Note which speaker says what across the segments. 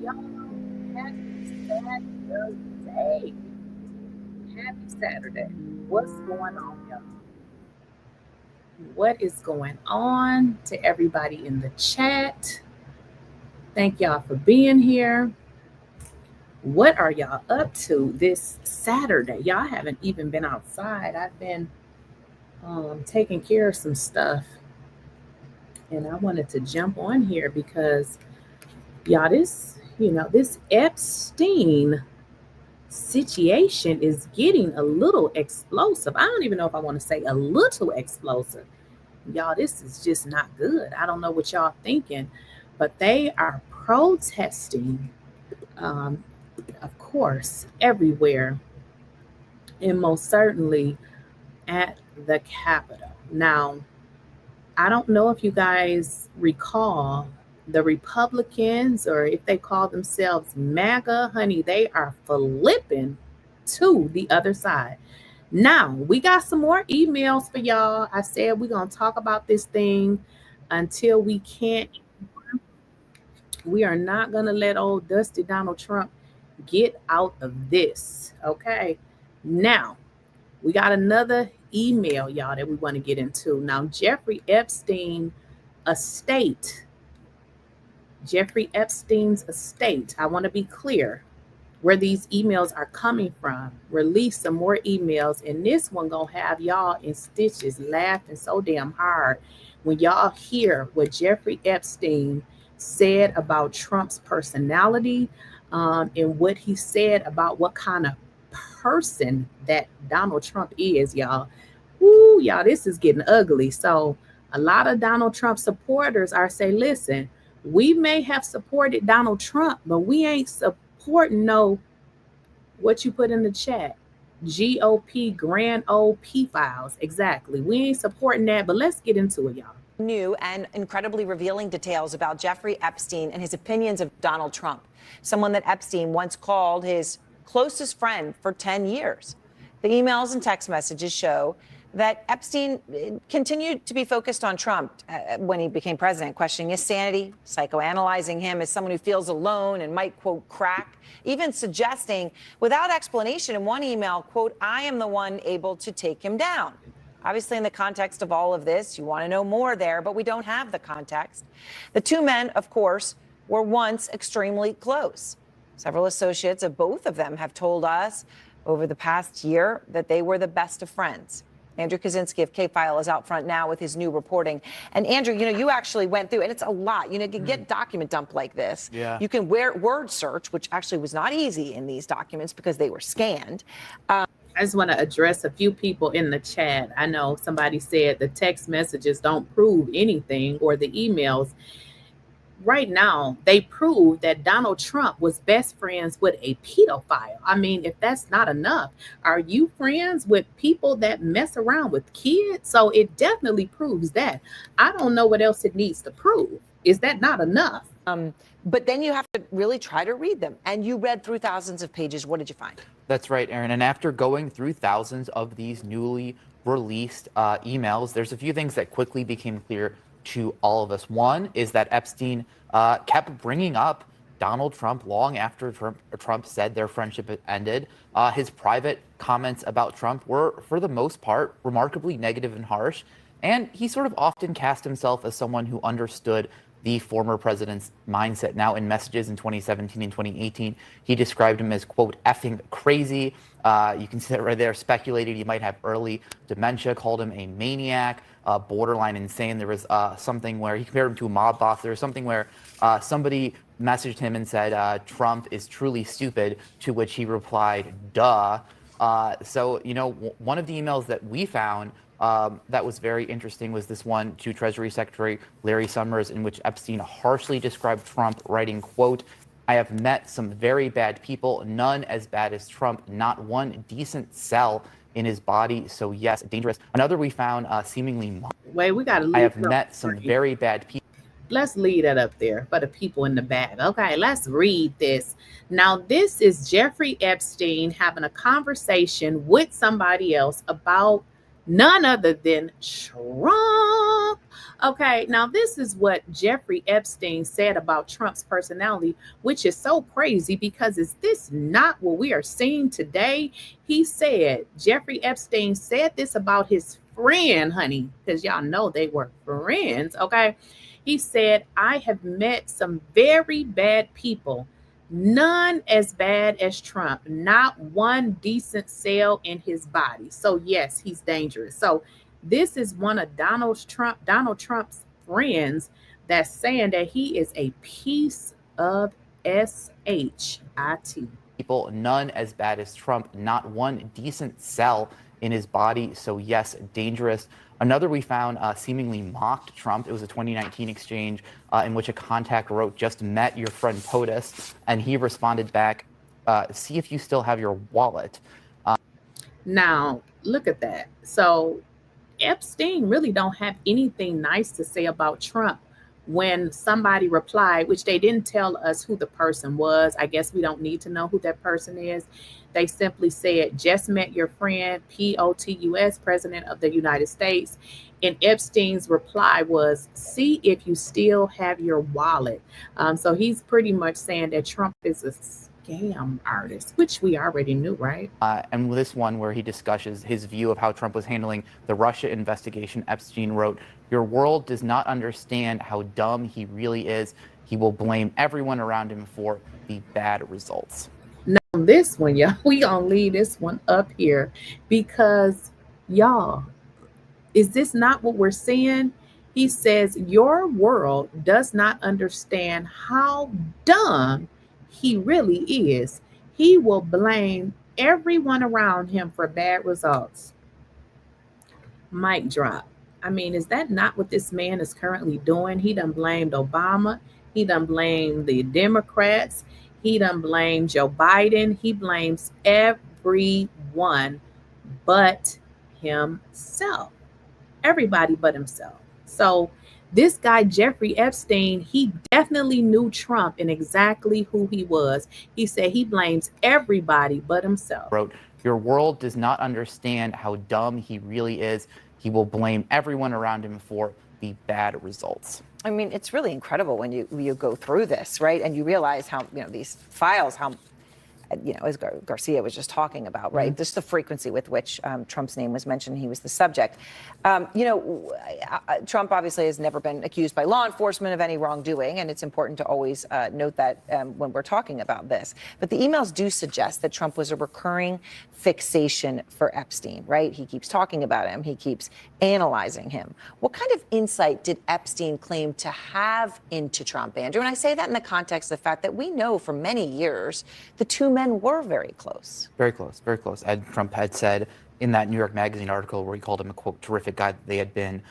Speaker 1: y'all. Happy Saturday. Happy Saturday. What's going on, y'all? What is going on to everybody in the chat? Thank y'all for being here. What are y'all up to this Saturday? Y'all haven't even been outside. I've been taking care of some stuff, and I wanted to jump on here because y'all, this Epstein situation is getting a little explosive. I don't even know if I want to say a little explosive. Y'all, this is just not good. I don't know what y'all thinking, but they are protesting, um, of course, everywhere, and most certainly at the Capitol. Now, I don't know if you guys recall the Republicans, or if they call themselves MAGA, honey, they are flipping to the other side. Now, we got some more emails for y'all. I said we're going to talk about this thing until we can't. We are not going to let old Dusty Donald Trump get out of this. Okay. Now, we got another email, y'all, that we want to get into. Now, Jeffrey Epstein's estate, I want to be clear where these emails are coming from. Release some more emails, and this one gonna have y'all in stitches laughing so damn hard when y'all hear what Jeffrey Epstein said about Trump's personality, and what he said about what kind of person that Donald Trump is, y'all. Woo, y'all, this is getting ugly. So a lot of Donald Trump supporters are saying, listen, we may have supported Donald Trump, but we ain't supporting no, what you put in the chat, GOP grand old P files. Exactly. We ain't supporting that, but let's get into it, y'all.
Speaker 2: New and incredibly revealing details about Jeffrey Epstein and his opinions of Donald Trump, someone that Epstein once called his closest friend for 10 years. The emails and text messages show that Epstein continued to be focused on Trump when he became president, questioning his sanity, psychoanalyzing him as someone who feels alone and might, quote, crack, even suggesting without explanation in one email, quote, I am the one able to take him down. Obviously, in the context of all of this, you want to know more there, but we don't have the context. The two men, of course, were once extremely close. Several associates of both of them have told us over the past year that they were the best of friends. 𝐟𝐨𝐫𝐿𝐾 of K-File is out front now with his new reporting. And Andrew, you actually went through, and it's a lot. You get document dump like this.
Speaker 3: Yeah.
Speaker 2: You can word search, which actually was not easy in these documents because they were scanned.
Speaker 1: I just want to address a few people in the chat. I know somebody said the text messages don't prove anything, or the emails. Right now, they prove that Donald Trump was best friends with a pedophile. I mean, if that's not enough, are you friends with people that mess around with kids? So it definitely proves that. I don't know what else it needs to prove. Is that not enough?
Speaker 2: But then you have to really try to read them. And you read through thousands of pages. What did you find?
Speaker 3: That's right, Erin. And after going through thousands of these newly released emails, there's a few things that quickly became clear to all of us. One is that Epstein kept bringing up Donald Trump long after Trump said their friendship had ended. His private comments about Trump were, for the most part, remarkably negative and harsh. And he sort of often cast himself as someone who understood the former president's mindset. Now, in messages in 2017 and 2018, he described him as, quote, effing crazy. You can see it right there, speculated he might have early dementia, called him a maniac, borderline insane. There was something where he compared him to a mob boss. There was something where somebody messaged him and said, Trump is truly stupid, to which he replied, duh. So, one of the emails that we found that was very interesting was this one to Treasury Secretary Larry Summers, in which Epstein harshly described Trump, writing, quote, I have met some very bad people, none as bad as Trump, not one decent cell in his body. So yes, dangerous. Another we found seemingly.
Speaker 1: Wait, we got to leave.
Speaker 3: I have met some very bad people.
Speaker 1: Let's leave that up there for the people in the back. Okay, let's read this. Now, this is Jeffrey Epstein having a conversation with somebody else about none other than Trump. Okay, now this is what Jeffrey Epstein said about Trump's personality, which is so crazy because is this not what we are seeing today? He said, Jeffrey Epstein said this about his friend, honey, because y'all know they were friends, okay? He said, I have met some very bad people, none as bad as Trump, not one decent cell in his body. So, yes, he's dangerous. So, this is one of Donald Trump's friends that's saying that he is a piece of shit.
Speaker 3: People, none as bad as Trump, not one decent cell in his body. So yes, dangerous. Another we found seemingly mocked Trump. It was a 2019 exchange in which a contact wrote, just met your friend POTUS. And he responded back, see if you still have your wallet.
Speaker 1: Now, look at that. So Epstein really don't have anything nice to say about Trump when somebody replied, which they didn't tell us who the person was. I guess we don't need to know who that person is. They simply said, just met your friend, POTUS, President of the United States. And Epstein's reply was, see if you still have your wallet. So he's pretty much saying that Trump is a scam artist, which we already knew, right?
Speaker 3: And this one where he discusses his view of how Trump was handling the Russia investigation, Epstein wrote, your world does not understand how dumb he really is. He will blame everyone around him for the bad results.
Speaker 1: Now this one, y'all, we gonna leave this one up here because y'all, is this not what we're seeing? He says, your world does not understand how dumb he really is. He will blame everyone around him for bad results. Mic drop. I mean, is that not what this man is currently doing? He done blamed Obama. He done blamed the Democrats. He done blamed Joe Biden. He blames everyone but himself. Everybody but himself. So this guy, Jeffrey Epstein, he definitely knew Trump and exactly who he was. He said he blames everybody but himself.
Speaker 3: Wrote, your world does not understand how dumb he really is. He will blame everyone around him for the bad results.
Speaker 2: I mean, it's really incredible when you go through this, right? And you realize how, these files, how, as Garcia was just talking about, right? Mm-hmm. Just the frequency with which Trump's name was mentioned. He was the subject. Trump obviously has never been accused by law enforcement of any wrongdoing, and it's important to always note that when we're talking about this. But the emails do suggest that Trump was a recurring fixation for Epstein, right? He keeps talking about him. He keeps analyzing him. What kind of insight did Epstein claim to have into Trump, Andrew? And I say that in the context of the fact that we know for many years the two men were very close.
Speaker 3: Very close, very close. Ed Trump had said in that New York Magazine article where he called him a, quote, terrific guy, that they had been,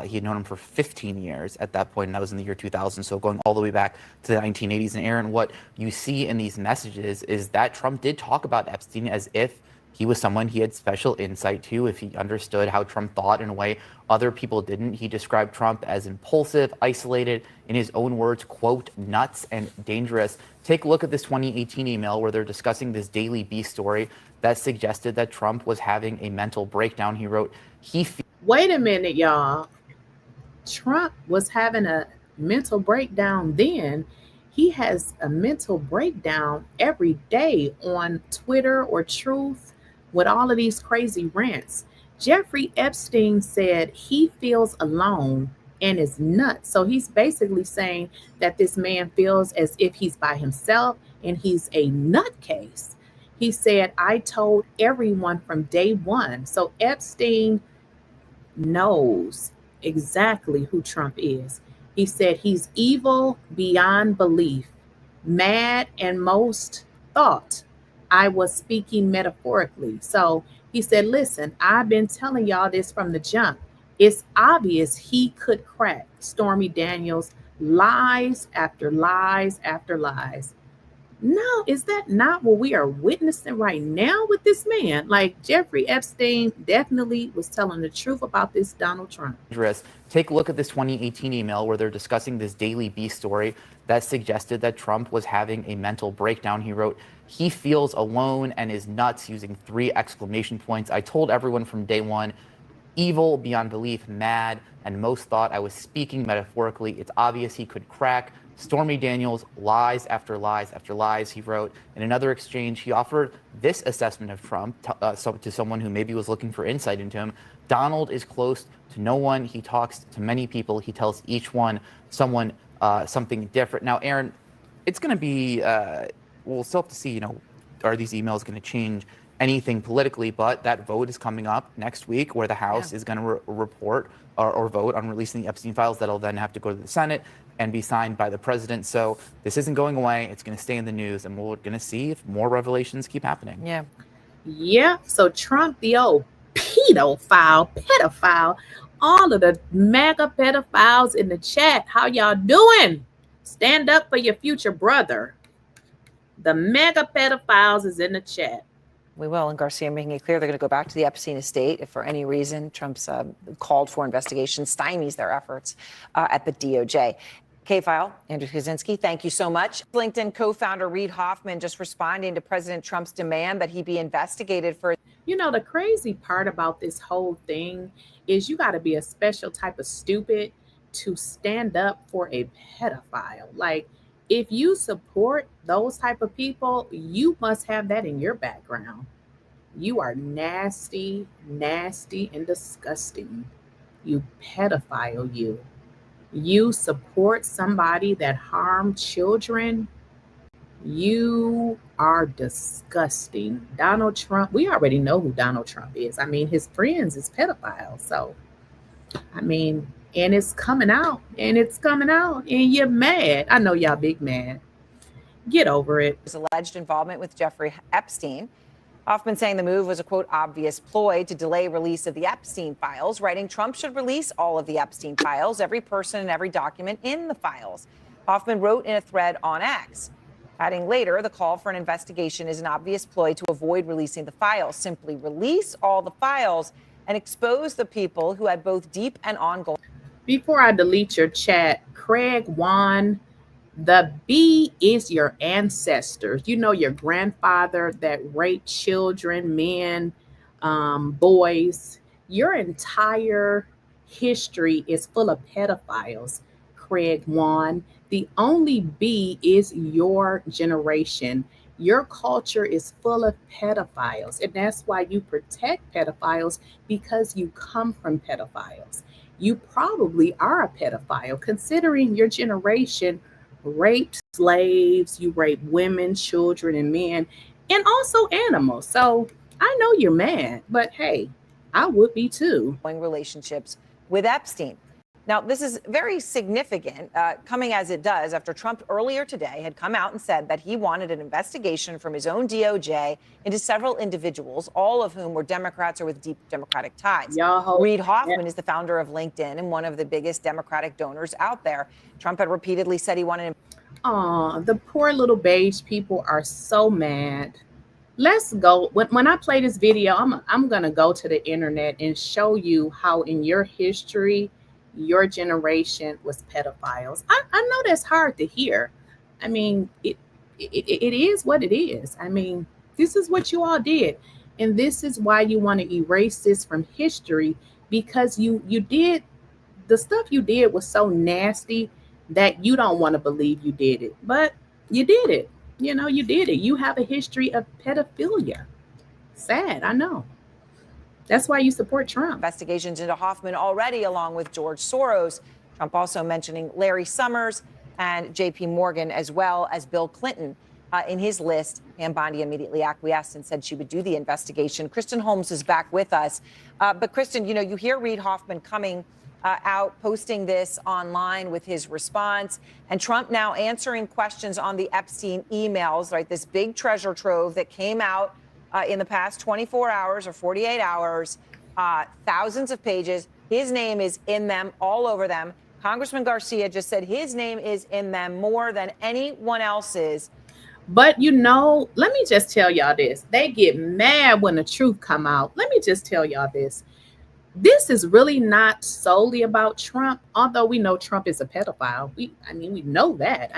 Speaker 3: he had known him for 15 years at that point, and that was in the year 2000, so going all the way back to the 1980s. And Aaron, what you see in these messages is that Trump did talk about Epstein as if he was someone he had special insight to, if he understood how Trump thought in a way other people didn't. He described Trump as impulsive, isolated, in his own words, quote, nuts and dangerous. Take a look at this 2018 email where they're discussing this Daily Beast story that suggested that Trump was having a mental breakdown. He wrote,
Speaker 1: wait a minute, y'all. Trump was having a mental breakdown then. He has a mental breakdown every day on Twitter or Truth with all of these crazy rants. Jeffrey Epstein said he feels alone and is nuts. So he's basically saying that this man feels as if he's by himself and he's a nutcase. He said, I told everyone from day one. So Epstein knows exactly who Trump is. He said he's evil beyond belief, mad, and most thought I was speaking metaphorically. So he said, listen, I've been telling y'all this from the jump. It's obvious he could crack Stormy Daniels' lies after lies after lies. No, is that not what we are witnessing right now with this man? Like Jeffrey Epstein definitely was telling the truth about this Donald Trump.
Speaker 3: Take a look at this 2018 email where they're discussing this Daily Beast story that suggested that Trump was having a mental breakdown. He wrote, he feels alone and is nuts, using 3 exclamation points. I told everyone from day one, evil beyond belief, mad, and most thought I was speaking metaphorically. It's obvious he could crack. Stormy Daniels, lies after lies after lies, he wrote. In another exchange, he offered this assessment of Trump to someone who maybe was looking for insight into him. Donald is close to no one. He talks to many people. He tells each one something different. Now, Aaron, it's going to be, we'll still have to see, are these emails going to change anything politically? But that vote is coming up next week where the House is going to report or vote on releasing the Epstein files. That'll then have to go to the Senate and be signed by the president. So this isn't going away. It's going to stay in the news, and we're going to see if more revelations keep happening.
Speaker 1: Yeah. So Trump, the old pedophile, all of the MAGA pedophiles in the chat, how y'all doing? Stand up for your future brother. The MAGA pedophiles is in the chat.
Speaker 2: We will. And Garcia making it clear they're going to go back to the Epstein estate if for any reason Trump's called for investigation stymies their efforts at the DOJ. K-File, Andrew Kaczynski, thank you so much. LinkedIn co-founder Reid Hoffman just responding to President Trump's demand that he be investigated for.
Speaker 1: The crazy part about this whole thing is you got to be a special type of stupid to stand up for a pedophile. Like, if you support those type of people, you must have that in your background. You are nasty, nasty, and disgusting. You pedophile, you. You support somebody that harmed children. You are disgusting. Donald Trump, we already know who Donald Trump is. I mean, his friends is pedophiles. So, and it's coming out, and you're mad. I know y'all big mad. Get over it.
Speaker 2: His alleged involvement with Jeffrey Epstein. Hoffman saying the move was a, quote, obvious ploy to delay release of the Epstein files, writing Trump should release all of the Epstein files, every person and every document in the files. Hoffman wrote in a thread on X, adding later, the call for an investigation is an obvious ploy to avoid releasing the files. Simply release all the files and expose the people who had both deep and ongoing.
Speaker 1: Before I delete your chat, 𝐿 the B is your ancestors. Your grandfather that raped children, men, boys. Your entire history is full of pedophiles, 𝐿. The only B is your generation. Your culture is full of pedophiles, and that's why you protect pedophiles, because you come from pedophiles. You probably are a pedophile, considering your generation raped slaves, you raped women, children, and men, and also animals. So I know you're mad, but hey, I would be too.
Speaker 2: Relationships with Epstein. Now, this is very significant, coming as it does after Trump earlier today had come out and said that he wanted an investigation from his own DOJ into several individuals, all of whom were Democrats or with deep Democratic ties. Reid Hoffman is the founder of LinkedIn and one of the biggest Democratic donors out there. Trump had repeatedly said he wanted.
Speaker 1: The poor little beige people are so mad. Let's go. When I play this video, I'm going to go to the internet and show you how in your history, your generation was pedophiles. I know that's hard to hear. It is what it is. This is what you all did. And this is why you want to erase this from history, because you did, the stuff you did was so nasty that you don't want to believe you did it. But you did it. You did it. You have a history of pedophilia. Sad, I know. That's why you support Trump.
Speaker 2: Investigations into Hoffman already, along with George Soros. Trump also mentioning Larry Summers and J.P. Morgan, as well as Bill Clinton in his list. Pam Bondi immediately acquiesced and said she would do the investigation. Kristen Holmes is back with us. But Kristen, you hear Reid Hoffman coming out, posting this online with his response, and Trump now answering questions on the Epstein emails, right? This big treasure trove that came out in the past 24 hours or 48 hours, thousands of pages. His name is in them, all over them. Congressman Garcia just said his name is in them more than anyone else's.
Speaker 1: But let me just tell y'all this. They get mad when the truth come out. Let me just tell y'all this. This is really not solely about Trump, although we know Trump is a pedophile. We know that.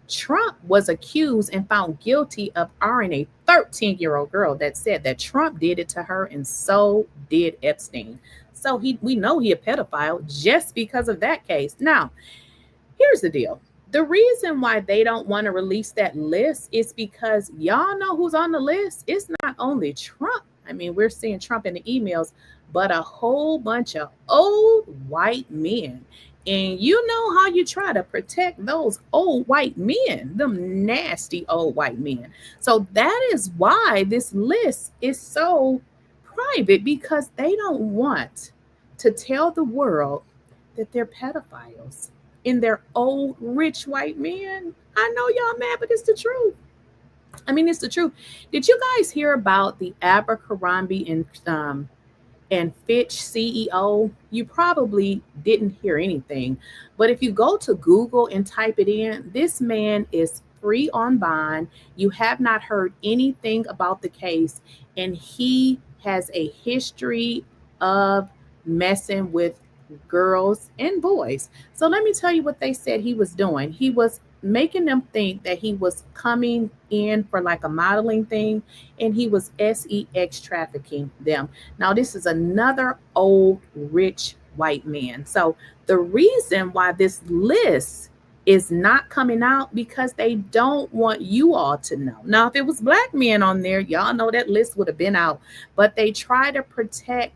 Speaker 1: Trump was accused and found guilty of R-ing a 13-year-old girl that said that Trump did it to her, and so did Epstein. So we know he a pedophile just because of that case. Now, here's the deal. The reason why they don't want to release that list is because y'all know who's on the list. It's not only Trump. I mean, we're seeing Trump in the emails, but a whole bunch of old white men. And you know how you try to protect those old white men, them nasty old white men. So that is why this list is so private, because they don't want to tell the world that they're pedophiles in their old rich white men. I know y'all mad, but it's the truth. I mean, it's the truth. Did you guys hear about the Abercrombie and Fitch CEO? You probably didn't hear anything, but if you go to Google and type it in, this man is free on bond. You have not heard anything about the case, and he has a history of messing with girls and boys. So let me tell you what they said he was doing. He was making them think that he was coming in for like a modeling thing, and he was sex trafficking them. Now, this is another old rich white man. So the reason why this list is not coming out, because they don't want you all to know. Now, if it was black men on there, y'all know that list would have been out, but they try to protect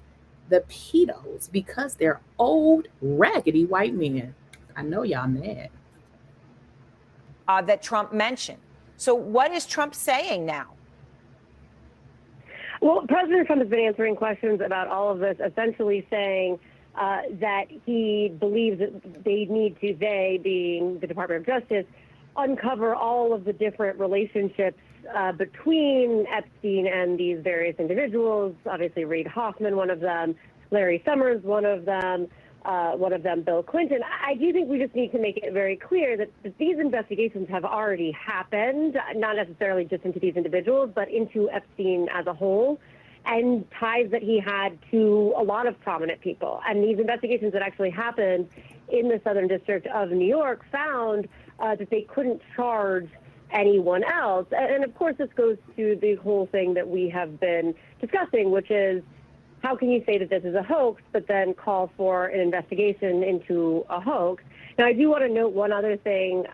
Speaker 1: the pedos because they're old, raggedy white men. I know y'all mad.
Speaker 2: That Trump mentioned. So what is Trump saying now?
Speaker 4: Well, President Trump has been answering questions about all of this, essentially saying that he believes that they need to, they being the Department of Justice, uncover all of the different relationships between Epstein and these various individuals. Obviously, Reid Hoffman, one of them, Larry Summers, one of them, Bill Clinton. I do think we just need to make it very clear that these investigations have already happened, not necessarily just into these individuals, but into Epstein as a whole, and ties that he had to a lot of prominent people. And these investigations that actually happened in the Southern District of New York found that they couldn't charge anyone else. And of course, this goes to the whole thing that we have been discussing, which is, how can you say that this is a hoax, but then call for an investigation into a hoax? Now, I do want to note one other thing,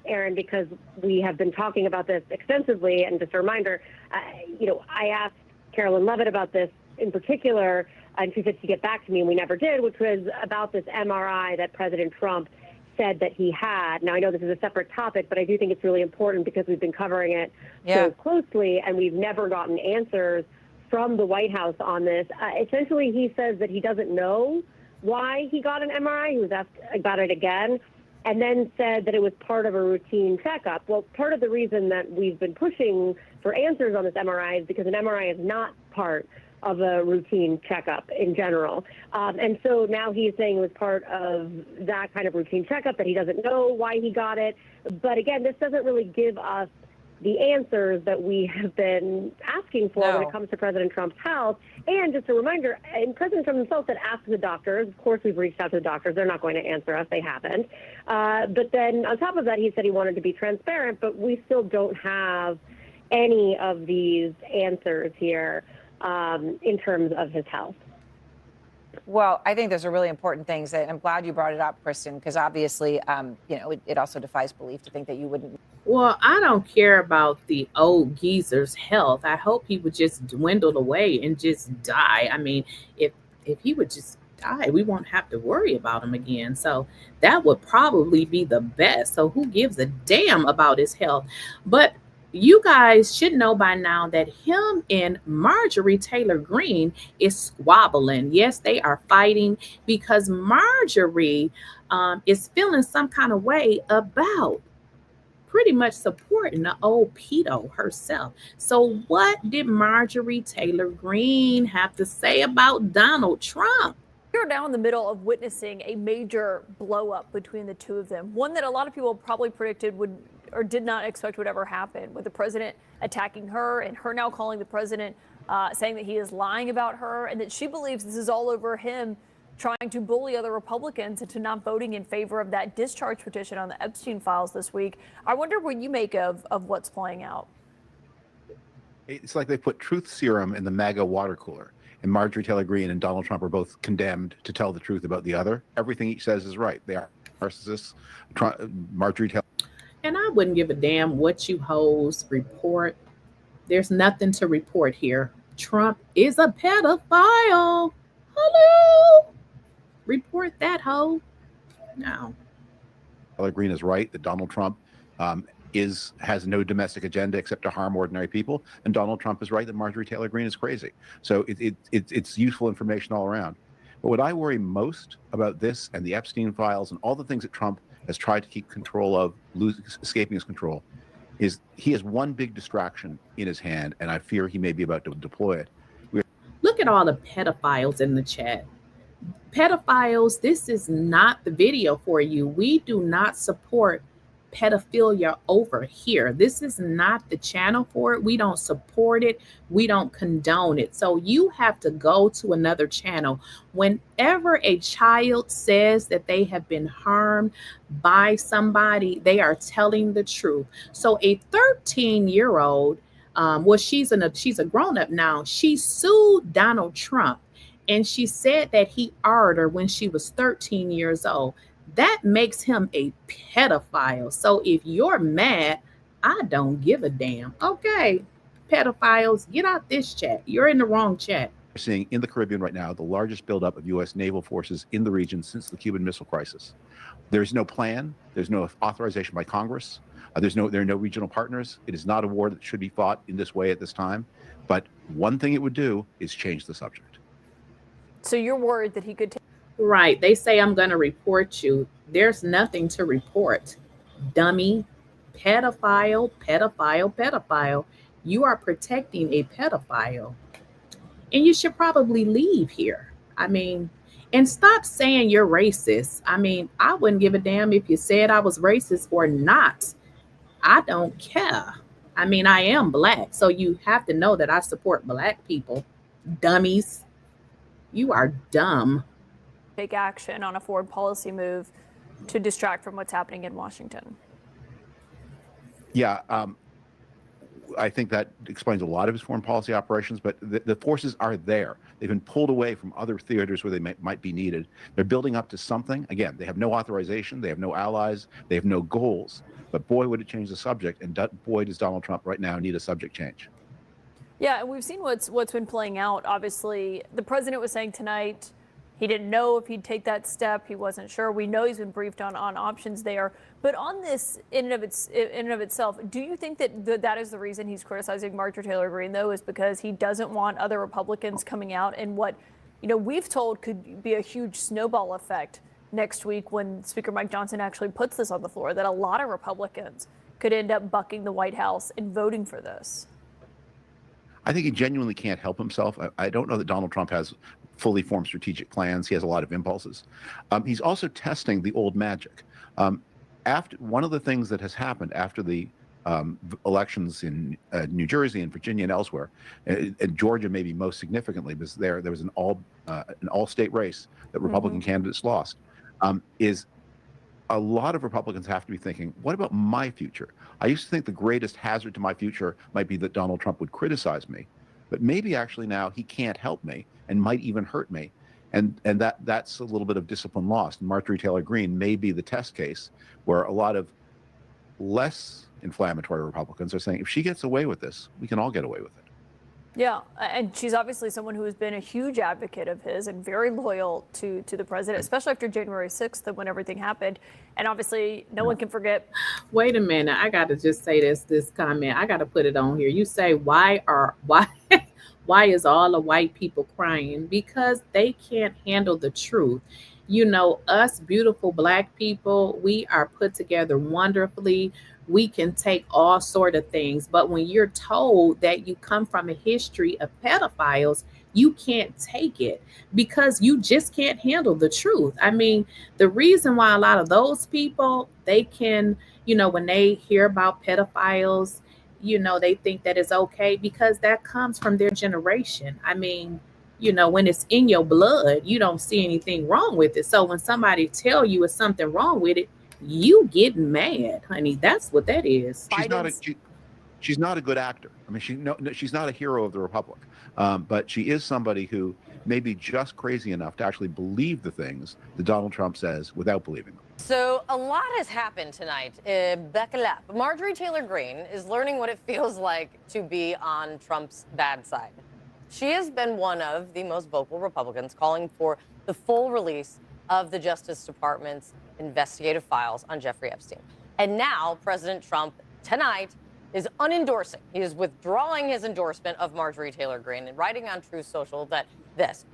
Speaker 4: Aaron, because we have been talking about this extensively, and just a reminder, I asked Carolyn Levitt about this in particular, and she said she'd get back to me, and we never did, which was about this MRI that President Trump said that he had. Now, I know this is a separate topic, but I do think it's really important because we've been covering it so closely, and we've never gotten answers from the White House on this. Essentially, he says that he doesn't know why he got an MRI. He was asked about it again, and then said that it was part of a routine checkup. Well, part of the reason that we've been pushing for answers on this MRI is because an MRI is not part of a routine checkup in general. And so now he's saying it was part of that kind of routine checkup, that he doesn't know why he got it. But again, this doesn't really give us the answers that we have been asking for when it comes to President Trump's health. And just a reminder, and President Trump himself said, ask the doctors. Of course, we've reached out to the doctors. They're not going to answer us. They haven't. But then on top of that, he said he wanted to be transparent, but we still don't have any of these answers here in terms of his health.
Speaker 2: Well, I think those are really important things, and I'm glad you brought it up, Kristen, because obviously, it also defies belief to think that you wouldn't.
Speaker 1: Well, I don't care about the old geezer's health. I hope he would just dwindle away and just die. I mean, if he would just die, we won't have to worry about him again. So that would probably be the best. So who gives a damn about his health? But you guys should know by now that him and Marjorie Taylor Greene is squabbling. Yes, they are fighting because Marjorie is feeling some kind of way about pretty much supporting the old pedo herself. So what did Marjorie Taylor Greene have to say about Donald Trump?
Speaker 5: We're now in the middle of witnessing a major blow up between the two of them. One that a lot of people probably predicted would or did not expect would ever happen, with the president attacking her and her now calling the president, saying that he is lying about her and that she believes this is all over him trying to bully other Republicans into not voting in favor of that discharge petition on the Epstein files this week. I wonder what you make of what's playing out.
Speaker 6: It's like they put truth serum in the MAGA water cooler. and Marjorie Taylor Greene and Donald Trump are both condemned to tell the truth about the other. Everything each says is right. They are narcissists. Marjorie Taylor.
Speaker 1: And I wouldn't give a damn what you hoes report. There's nothing to report here. Trump is a pedophile. Hello. Report that hoe. No.
Speaker 6: Taylor Greene is right that Donald Trump has no domestic agenda except to harm ordinary people, and Donald Trump is right that Marjorie Taylor Greene is crazy. So it's useful information all around. But what I worry most about this and the Epstein files and all the things that Trump has tried to keep control of, escaping his control, is he has one big distraction in his hand, and I fear he may be about to deploy it.
Speaker 1: Look at all the pedophiles in the chat. Pedophiles, this is not the video for you. We do not support pedophilia over here. This is not the channel for it. We don't support it. We don't condone it. So you have to go to another channel. Whenever a child says that they have been harmed by somebody, they are telling the truth. So a 13-year-old, well, she's a grown-up now. She sued Donald Trump, and she said that he a'd her when she was 13 years old. That makes him a pedophile. So if you're mad, I don't give a damn. Okay, pedophiles, get out this chat. You're in the wrong chat.
Speaker 6: We're seeing in the Caribbean right now the largest buildup of U.S. naval forces in the region since the Cuban Missile Crisis. There's no plan. There's no authorization by Congress. There are no regional partners. It is not a war that should be fought in this way at this time. But one thing it would do is change the subject.
Speaker 5: So you're worried that he could take.
Speaker 1: Right. They say I'm going to report you. There's nothing to report. Dummy, pedophile, pedophile, pedophile. You are protecting a pedophile. And you should probably leave here. I mean, and stop saying you're racist. I mean, I wouldn't give a damn if you said I was racist or not. I don't care. I mean, I am Black. So you have to know that I support Black people. Dummies. You are dumb.
Speaker 5: Take action on a foreign policy move to distract from what's happening in Washington.
Speaker 6: Yeah, I think that explains a lot of his foreign policy operations, but the forces are there. They've been pulled away from other theaters where they might be needed. They're building up to something. Again, they have no authorization. They have no allies. They have no goals. But boy, would it change the subject. And boy, does Donald Trump right now need a subject change.
Speaker 5: Yeah, and we've seen what's been playing out. Obviously, the president was saying tonight he didn't know if he'd take that step. He wasn't sure. We know he's been briefed on options there. But on this, in and of itself, do you think that is the reason he's criticizing Marjorie Taylor Greene, though, is because he doesn't want other Republicans coming out in what, we've told could be a huge snowball effect next week when Speaker Mike Johnson actually puts this on the floor, that a lot of Republicans could end up bucking the White House and voting for this?
Speaker 6: I think he genuinely can't help himself. I don't know that Donald Trump has fully formed strategic plans. He has a lot of impulses. He's also testing the old magic. After one of the things that has happened after the elections in New Jersey and Virginia and elsewhere, and Georgia maybe most significantly, because there was an all-state race that Republican candidates lost, is a lot of Republicans have to be thinking, what about my future? I used to think the greatest hazard to my future might be that Donald Trump would criticize me, but maybe actually now he can't help me and might even hurt me. And that's a little bit of discipline lost. And Marjorie Taylor Greene may be the test case where a lot of less inflammatory Republicans are saying, if she gets away with this, we can all get away with it.
Speaker 5: Yeah, and she's obviously someone who has been a huge advocate of his and very loyal to the president, especially after January 6th when everything happened. And obviously, no one can forget.
Speaker 1: Wait a minute. I got to just say this comment. I got to put it on here. You say, why is all the white people crying? Because they can't handle the truth. Us beautiful Black people, we are put together wonderfully. We can take all sort of things. But when you're told that you come from a history of pedophiles, you can't take it because you just can't handle the truth. I mean, the reason why a lot of those people, they can, when they hear about pedophiles, they think that it's okay because that comes from their generation. I mean, when it's in your blood, you don't see anything wrong with it. So when somebody tell you it's something wrong with it, you get mad, honey. That's what that is.
Speaker 6: she's not a good actor. I mean, she's not a hero of the Republic, but she is somebody who may be just crazy enough to actually believe the things that Donald Trump says without believing them.
Speaker 7: So a lot has happened tonight. Buckle up. Marjorie Taylor Greene is learning what it feels like to be on Trump's bad side. She has been one of the most vocal Republicans calling for the full release of the Justice Department's investigative files on Jeffrey Epstein. And now President Trump tonight is unendorsing. He is withdrawing his endorsement of Marjorie Taylor Greene and writing on Truth Social that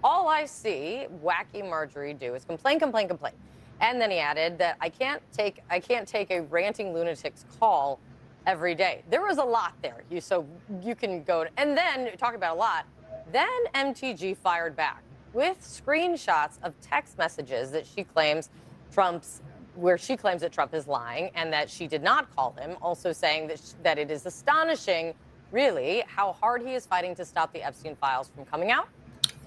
Speaker 7: all I see wacky Marjorie do is complain, complain, complain. And then he added that I can't take a ranting lunatic's call every day. There was a lot there. So you can go and then talk about a lot. Then MTG fired back with screenshots of text messages that she claims where she claims that Trump is lying and that she did not call him, also saying that it is astonishing, really, how hard he is fighting to stop the Epstein files from coming out.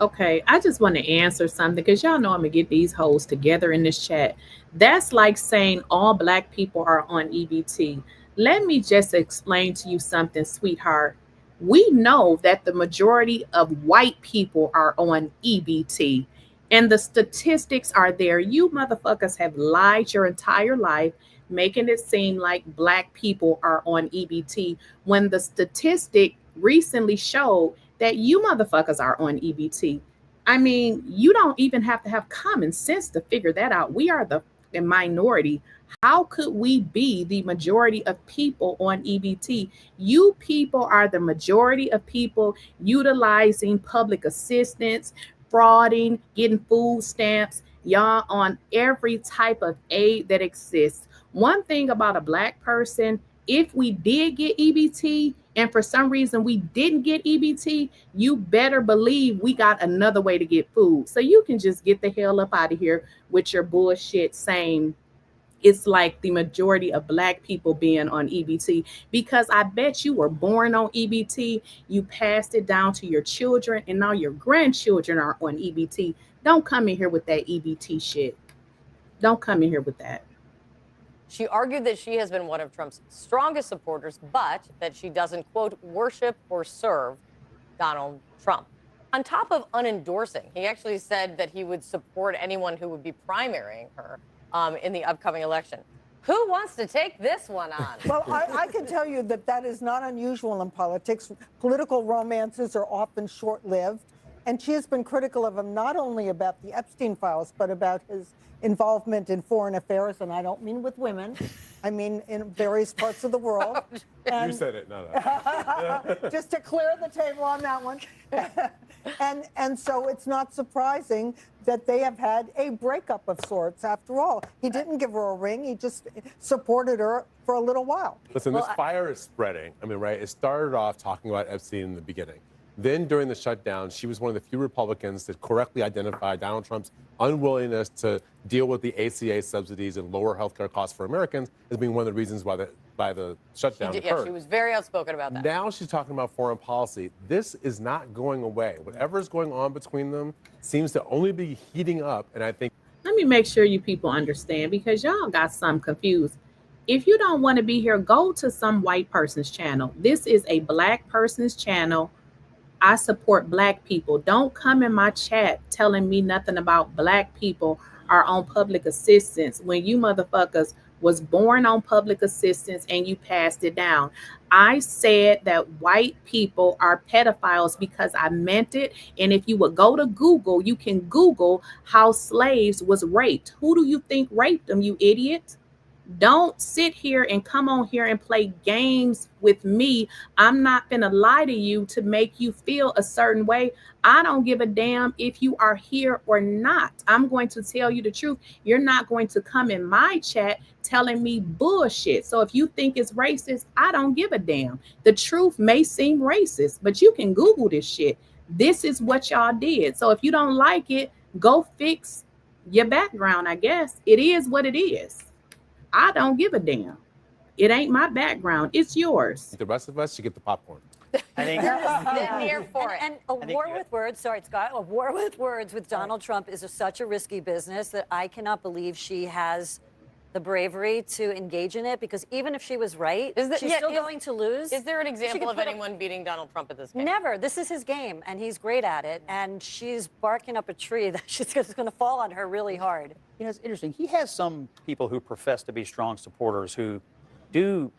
Speaker 1: Okay, I just want to answer something because y'all know I'm going to get these hoes together in this chat. That's like saying all black people are on EBT. Let me just explain to you something, sweetheart. We know that the majority of white people are on EBT. And the statistics are there. You motherfuckers have lied your entire life, making it seem like black people are on EBT when the statistic recently showed that you motherfuckers are on EBT. I mean, you don't even have to have common sense to figure that out. We are the minority. How could we be the majority of people on EBT? You people are the majority of people utilizing public assistance, frauding, getting food stamps, y'all on every type of aid that exists. One thing about a black person, if we did get EBT and for some reason we didn't get EBT, you better believe we got another way to get food. So you can just get the hell up out of here with your bullshit saying it's like the majority of black people being on EBT, because I bet you were born on EBT, you passed it down to your children, and now your grandchildren are on EBT. Don't come in here with that EBT shit. Don't come in here with that.
Speaker 7: She argued that she has been one of Trump's strongest supporters, but that she doesn't, quote, worship or serve Donald Trump. On top of unendorsing, he actually said that he would support anyone who would be primarying her in the upcoming election. Who wants to take this one on?
Speaker 8: Well, I can tell you that is not unusual in politics. Political romances are often short-lived. And she has been critical of him not only about the Epstein files, but about his involvement in foreign affairs. And I don't mean with women. I mean in various parts of the world. And,
Speaker 9: you said it, no.
Speaker 8: just to clear the table on that one. And so it's not surprising that they have had a breakup of sorts after all. He didn't give her a ring. He just supported her for a little while.
Speaker 9: Listen, this fire is spreading. I mean, right, it started off talking about Epstein in the beginning. Then during the shutdown, she was one of the few Republicans that correctly identified Donald Trump's unwillingness to deal with the ACA subsidies and lower healthcare costs for Americans as being one of the reasons why the shutdown occurred.
Speaker 7: Yeah, she was very outspoken about that.
Speaker 9: Now she's talking about foreign policy. This is not going away. Whatever's going on between them seems to only be heating up, and I think...
Speaker 1: Let me make sure you people understand, because y'all got some confused. If you don't want to be here, go to some white person's channel. This is a black person's channel. I support black people. Don't come in my chat telling me nothing about black people are on public assistance when you motherfuckers was born on public assistance and you passed it down. I said that white people are pedophiles because I meant it. And if you would go to Google, you can Google how slaves was raped. Who do you think raped them, you idiot? Don't sit here and come on here and play games with me. I'm not gonna lie to you to make you feel a certain way. I don't give a damn if you are here or not. I'm going to tell you the truth. You're not going to come in my chat telling me bullshit. So if you think it's racist, I don't give a damn. The truth may seem racist, but you can Google this shit. This is what y'all did. So if you don't like it, go fix your background, I guess. It is what it is. I don't give a damn. It ain't my background. It's yours.
Speaker 9: The rest of us should get the popcorn.
Speaker 10: I think
Speaker 7: I'm here for it.
Speaker 10: And a war with words, sorry, Scott, a war with words with Donald Trump is such a risky business that I cannot believe she has the bravery to engage in it, because even if she was right, she's still going to lose.
Speaker 7: Is there an
Speaker 10: She
Speaker 7: example
Speaker 10: could
Speaker 7: of
Speaker 10: put up-
Speaker 7: anyone beating Donald Trump at this game?
Speaker 10: Never. This is his game, and he's great at it. And she's barking up a tree that she's going to fall on her really hard.
Speaker 11: You know, it's interesting. He has some people who profess to be strong supporters who do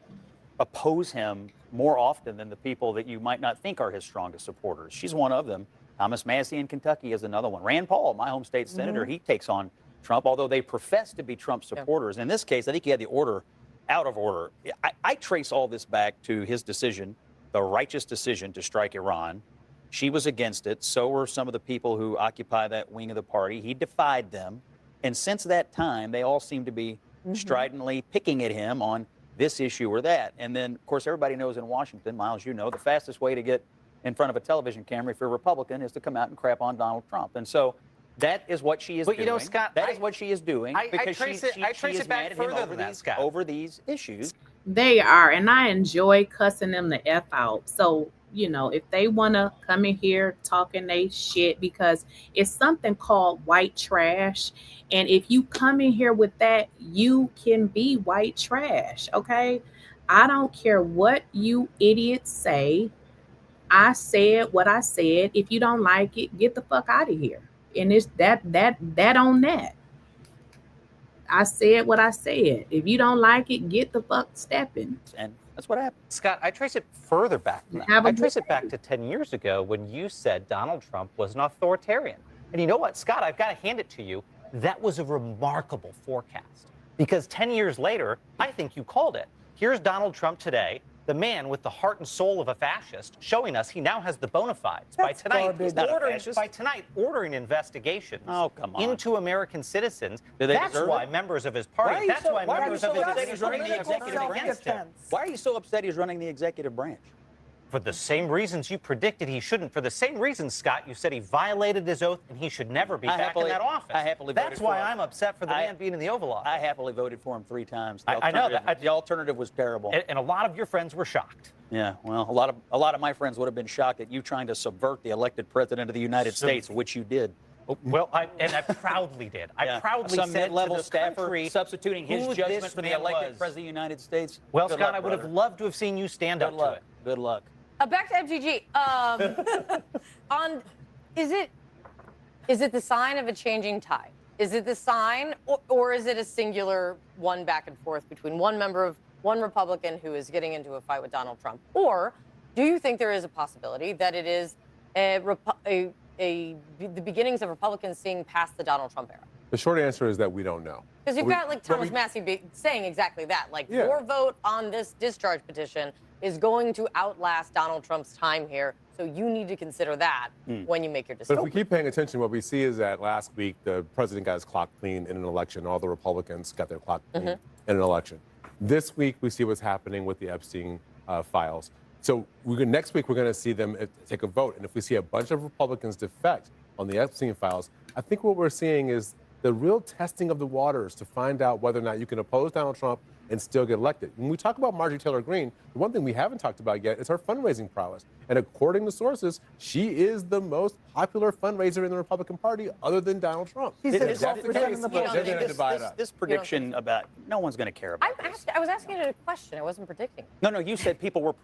Speaker 11: oppose him more often than the people that you might not think are his strongest supporters. She's one of them. Thomas Massie in Kentucky is another one. Rand Paul, my home state senator, he takes on Trump, although they profess to be Trump supporters. In this case, I think he had the order out of order. I trace all this back to his decision, the righteous decision to strike Iran. She was against it. So were some of the people who occupy that wing of the party. He defied them. And since that time, they all seem to be stridently picking at him on this issue or that. And then, of course, everybody knows in Washington, Miles, you know, the fastest way to get in front of a television camera if you're a Republican is to come out and crap on Donald Trump. And so that is what she is doing.
Speaker 12: But you know, Scott,
Speaker 11: that is what she is doing because
Speaker 12: I trace it back further than that, Scott.
Speaker 11: Over these issues.
Speaker 1: They are, and I enjoy cussing them the F out. So, you know, if they want to come in here talking they shit, because it's something called white trash. And if you come in here with that, you can be white trash, okay? I don't care what you idiots say. I said what I said. If you don't like it, get the fuck out of here. And it's that on that. I said what I said. If you don't like it, get the fuck stepping.
Speaker 11: And that's what happened.
Speaker 12: Scott, I trace it further back than that. I trace it back to 10 years ago when you said Donald Trump was an authoritarian. And you know what, Scott, I've got to hand it to you. That was a remarkable forecast. Because 10 years later, I think you called it. Here's Donald Trump today, the man with the heart and soul of a fascist, showing us he now has the bona fides. By tonight, ordering investigations into American citizens. That's why members of his party, that's why members of his
Speaker 11: Why are you so upset he's running the executive branch?
Speaker 12: For the same reasons you predicted he shouldn't. For the same reasons, Scott, you said he violated his oath and he should never be back in that office.
Speaker 11: I happily voted
Speaker 12: That's
Speaker 11: for
Speaker 12: why
Speaker 11: him.
Speaker 12: I'm upset for the man being in the Oval Office.
Speaker 11: I happily voted for him 3 times.
Speaker 12: I know that.
Speaker 11: The alternative was terrible.
Speaker 12: And a lot of your friends were shocked.
Speaker 11: Yeah, well, a lot of my friends would have been shocked at you trying to subvert the elected president of the United States, which you did.
Speaker 12: Well, I proudly did. I proudly
Speaker 11: some
Speaker 12: said
Speaker 11: mid-level
Speaker 12: to the
Speaker 11: staffer
Speaker 12: country
Speaker 11: substituting his
Speaker 12: who
Speaker 11: judgment
Speaker 12: this
Speaker 11: for the
Speaker 12: man
Speaker 11: elected
Speaker 12: was.
Speaker 11: president of the United States.
Speaker 12: Well,
Speaker 11: Good
Speaker 12: Scott,
Speaker 11: luck,
Speaker 12: I would have
Speaker 11: brother.
Speaker 12: loved to have seen you stand up to it.
Speaker 11: Good luck.
Speaker 7: Back to MTG. Is it the sign of a changing tide? Is it the sign, or is it a singular one back and forth between one Republican who is getting into a fight with Donald Trump? Or do you think there is a possibility that it is the beginnings of Republicans seeing past the Donald Trump era?
Speaker 9: The short answer is that we don't know.
Speaker 7: Because you've got like Thomas Massie saying exactly that. Like your vote on this discharge petition is going to outlast Donald Trump's time here. So you need to consider that when you make your decision.
Speaker 9: But if we keep paying attention, what we see is that last week the president got his clock clean in an election. All the Republicans got their clock clean in an election. This week we see what's happening with the Epstein files. So next week we're going to see them take a vote. And if we see a bunch of Republicans defect on the Epstein files, I think what we're seeing is the real testing of the waters to find out whether or not you can oppose Donald Trump and still get elected. When we talk about Marjorie Taylor Greene, the one thing we haven't talked about yet is her fundraising prowess. And according to sources, she is the most popular fundraiser in the Republican Party other than Donald Trump.
Speaker 11: This prediction about no one's going to care about this.
Speaker 7: I was asking it a question. I wasn't predicting.
Speaker 11: No, you said people were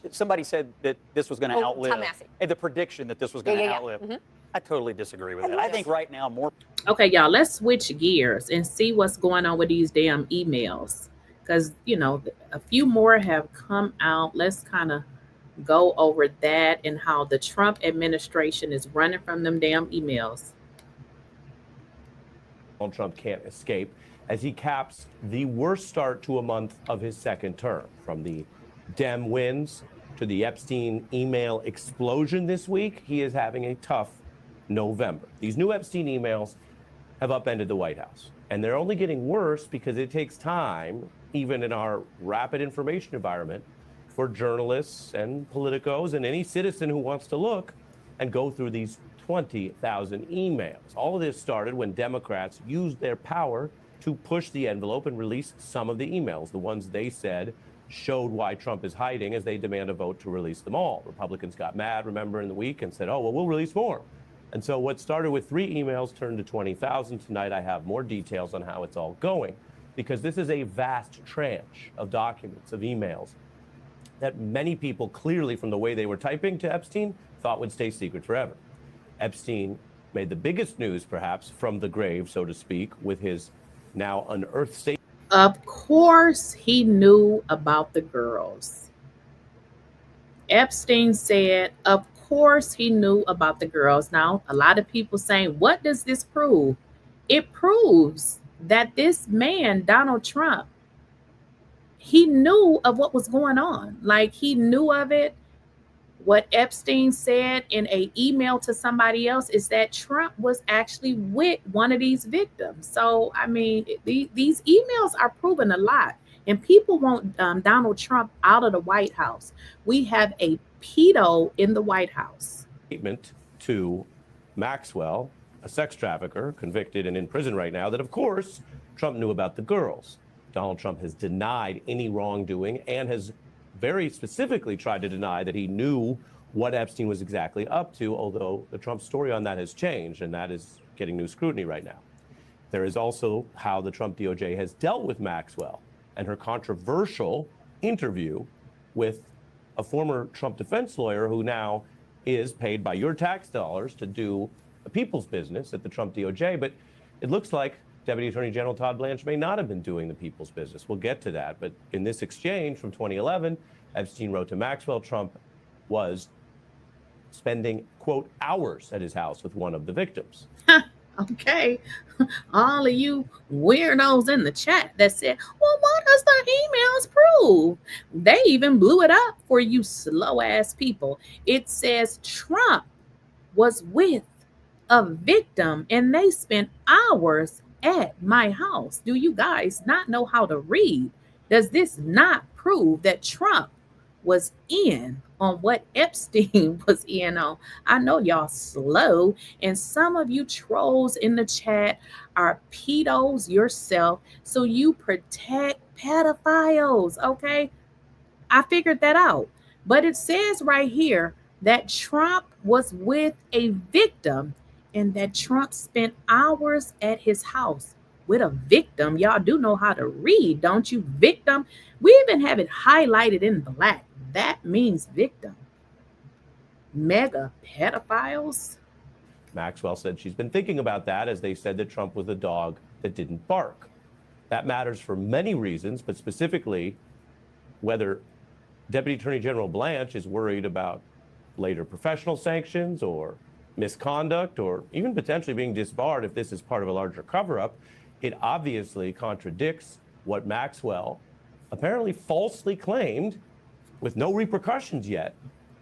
Speaker 11: somebody said that this was going to outlive.
Speaker 7: Tom Massie.
Speaker 11: And the prediction that this was going to outlive. I totally disagree with that. I think right now more.
Speaker 1: Okay, y'all, let's switch gears and see what's going on with these damn emails. Because, you know, a few more have come out. Let's kind of go over that and how the Trump administration is running from them damn emails.
Speaker 13: Donald Trump can't escape as he caps the worst start to a month of his second term. From the Dem wins to the Epstein email explosion this week, he is having a tough November. These new Epstein emails have upended the White House. And they're only getting worse because it takes time, even in our rapid information environment, for journalists and politicos and any citizen who wants to look and go through these 20,000 emails. All of this started when Democrats used their power to push the envelope and release some of the emails, the ones they said showed why Trump is hiding, as they demand a vote to release them all. Republicans got mad, remember, in the week and said, oh, well, we'll release more. And so what started with 3 emails turned to 20,000. Tonight, I have more details on how it's all going. because this is a vast tranche of documents, of emails, that many people clearly, from the way they were typing to Epstein, thought would stay secret forever. Epstein made the biggest news, perhaps, from the grave, so to speak, with his now unearthed statement.
Speaker 1: Of course, he knew about the girls. Epstein said, of course, he knew about the girls. Now, a lot of people saying, what does this prove? It proves that this man, Donald Trump, he knew of what was going on. Like, he knew of it. What Epstein said in an email to somebody else is that Trump was actually with one of these victims. So, I mean, these emails are proving a lot. And people want Donald Trump out of the White House. We have a pedo in the White House.
Speaker 13: Statement to Maxwell, a sex trafficker convicted and in prison right now, that, of course, Trump knew about the girls. Donald Trump has denied any wrongdoing and has very specifically tried to deny that he knew what Epstein was exactly up to, although the Trump story on that has changed, and that is getting new scrutiny right now. There is also how the Trump DOJ has dealt with Maxwell and her controversial interview with a former Trump defense lawyer who now is paid by your tax dollars to do a people's business at the Trump DOJ. But it looks like Deputy Attorney General Todd Blanche may not have been doing the people's business. We'll get to that. But in this exchange from 2011, Epstein wrote to Maxwell, Trump was spending, quote, hours at his house with one of the victims.
Speaker 1: Okay. All of you weirdos in the chat that said, well, what does the emails prove? They even blew it up for you slow ass people. It says Trump was with a victim and they spent hours at my house. Do you guys not know how to read? Does this not prove that Trump was in on what Epstein was in on? I know y'all slow, and some of you trolls in the chat are pedos yourself, so you protect pedophiles, okay? I figured that out. But it says right here that Trump was with a victim and that Trump spent hours at his house with a victim. Y'all do know how to read, don't you? Victim. We even have it highlighted in black. That means victim. Mega pedophiles.
Speaker 13: Maxwell said she's been thinking about that, as they said that Trump was a dog that didn't bark. That matters for many reasons, but specifically whether Deputy Attorney General Blanche is worried about later professional sanctions or misconduct or even potentially being disbarred if this is part of a larger cover-up. It obviously contradicts what Maxwell apparently falsely claimed with no repercussions yet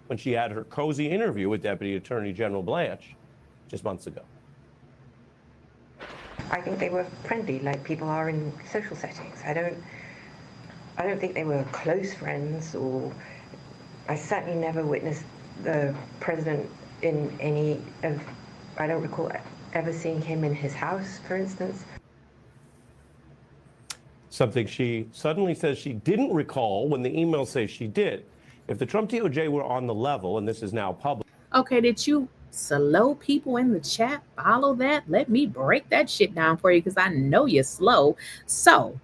Speaker 13: when she had her cozy interview with Deputy Attorney General Blanche just months ago.
Speaker 14: I think they were friendly, like people are in social settings. I don't think they were close friends, or I certainly never witnessed the president in any of, I don't recall ever seeing him in his house, for instance.
Speaker 13: Something she suddenly says she didn't recall when the emails say she did. If the Trump DOJ were on the level, and this is now public.
Speaker 1: Okay, did you slow people in the chat follow that? Let me break that shit down for you because I know you're slow. So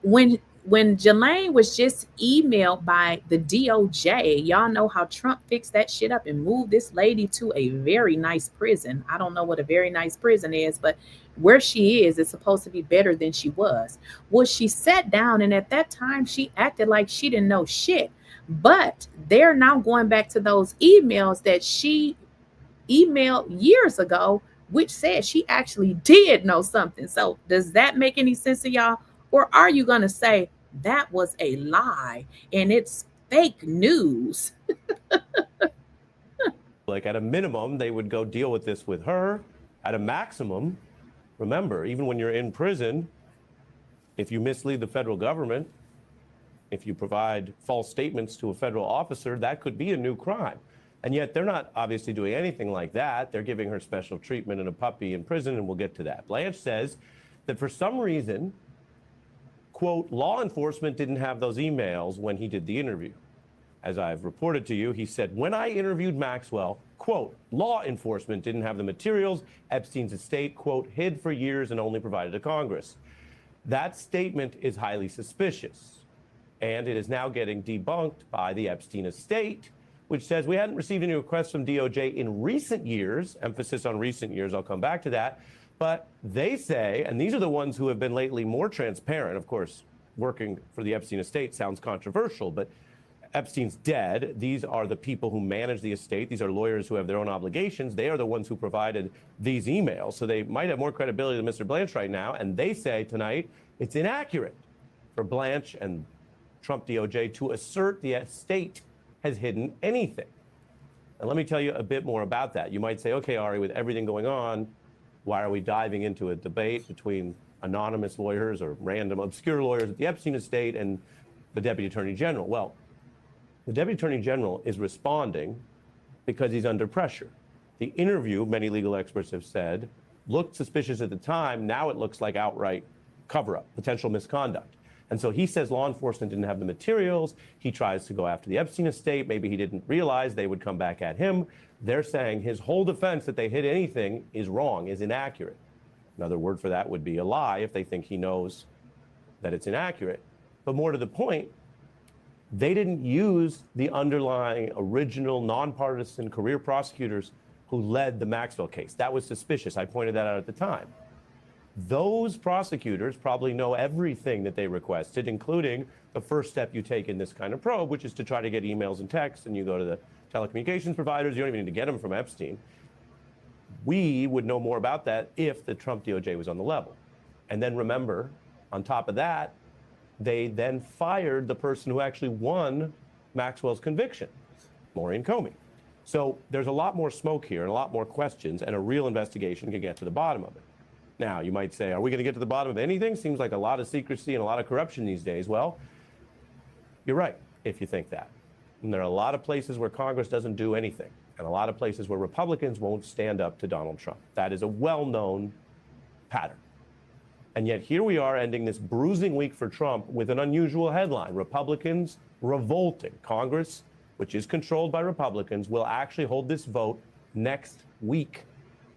Speaker 1: when 𝐬𝐮𝐬𝐫𝐞 was just emailed by the DOJ, y'all know how Trump fixed that shit up and moved this lady to a very nice prison. I don't know what a very nice prison is, but where she is supposed to be better than she was. Well, she sat down, and at that time she acted like she didn't know shit. But they're now going back to those emails that she emailed years ago, which said she actually did know something. So does that make any sense to y'all? Or are you going to say that was a lie and it's fake news?
Speaker 13: Like, at a minimum, they would go deal with this with her. At a maximum, remember, even when you're in prison, if you mislead the federal government, if you provide false statements to a federal officer, that could be a new crime. And yet they're not obviously doing anything like that. They're giving her special treatment and a puppy in prison, and we'll get to that. Blanche says that for some reason, quote, law enforcement didn't have those emails when he did the interview. As I've reported to you, he said, when I interviewed Maxwell, quote, law enforcement didn't have the materials. Epstein's estate, quote, hid for years and only provided to Congress. That statement is highly suspicious, and it is now getting debunked by the Epstein estate, which says we hadn't received any requests from DOJ in recent years, emphasis on recent years, I'll come back to that, but they say, and these are the ones who have been lately more transparent, of course, working for the Epstein estate sounds controversial, but Epstein's dead. These are the people who manage the estate. These are lawyers who have their own obligations. They are the ones who provided these emails. So they might have more credibility than Mr. Blanche right now. And they say tonight it's inaccurate for Blanche and Trump DOJ to assert the estate has hidden anything. And let me tell you a bit more about that. You might say, okay, Ari, with everything going on, why are we diving into a debate between anonymous lawyers or random obscure lawyers at the Epstein estate and the Deputy Attorney General? Well, the Deputy Attorney General is responding because he's under pressure. The interview, many legal experts have said, looked suspicious at the time. Now it looks like outright cover-up, potential misconduct. And so he says law enforcement didn't have the materials. He tries to go after the Epstein estate. Maybe he didn't realize they would come back at him. They're saying his whole defense that they hid anything is wrong, is inaccurate. Another word for that would be a lie if they think he knows that it's inaccurate. But more to the point, they didn't use the underlying original nonpartisan career prosecutors who led the Maxwell case. That was suspicious. I pointed that out at the time. Those prosecutors probably know everything that they requested, including the first step you take in this kind of probe, which is to try to get emails and texts, and you go to the telecommunications providers. You don't even need to get them from Epstein. We would know more about that if the Trump DOJ was on the level. And then remember, on top of that, they then fired the person who actually won Maxwell's conviction, Maureen Comey. So there's a lot more smoke here and a lot more questions, and a real investigation can get to the bottom of it. Now, you might say, are we going to get to the bottom of anything? Seems like a lot of secrecy and a lot of corruption these days. Well, you're right if you think that. And there are a lot of places where Congress doesn't do anything, and a lot of places where Republicans won't stand up to Donald Trump. That is a well-known pattern. And yet here we are ending this bruising week for Trump with an unusual headline. Republicans revolting. Congress, which is controlled by Republicans, will actually hold this vote next week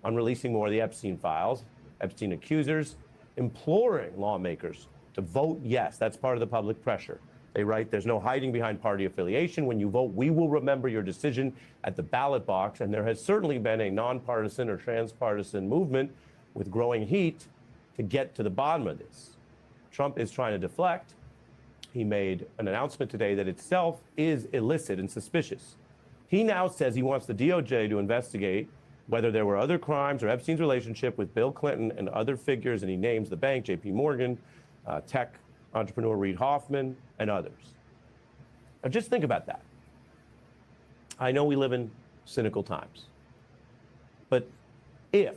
Speaker 13: on releasing more of the Epstein files. Epstein accusers imploring lawmakers to vote yes. That's part of the public pressure. They write, there's no hiding behind party affiliation. When you vote, we will remember your decision at the ballot box. And there has certainly been a nonpartisan or transpartisan movement with growing heat to get to the bottom of this. Trump is trying to deflect. He made an announcement today that itself is illicit and suspicious. He now says he wants the DOJ to investigate whether there were other crimes or Epstein's relationship with Bill Clinton and other figures, and he names the bank, J.P. Morgan, tech entrepreneur Reid Hoffman, and others. Now just think about that. I know we live in cynical times, but if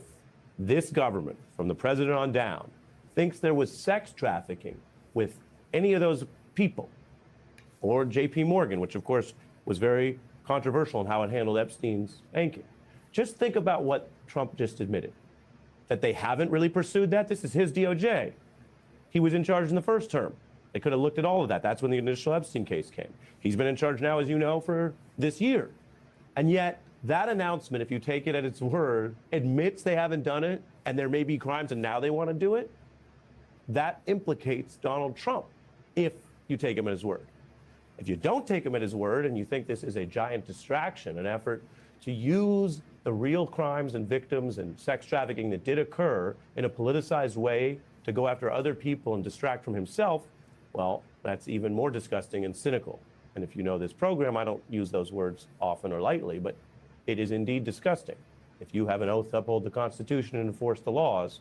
Speaker 13: this government, from the president on down, thinks there was sex trafficking with any of those people, or J.P. Morgan, which of course was very controversial in how it handled Epstein's banking. Just think about what Trump just admitted, that they haven't really pursued that. This is his DOJ. He was in charge in the first term. They could have looked at all of that. That's when the initial Epstein case came. He's been in charge now, as you know, for this year. And yet, that announcement, if you take it at its word, admits they haven't done it, and there may be crimes, and now they want to do it. That implicates Donald Trump, if you take him at his word. If you don't take him at his word, and you think this is a giant distraction, an effort to use the real crimes and victims and sex trafficking that did occur in a politicized way to go after other people and distract from himself, well, that's even more disgusting and cynical. And if you know this program, I don't use those words often or lightly, but it is indeed disgusting. If you have an oath to uphold the Constitution and enforce the laws,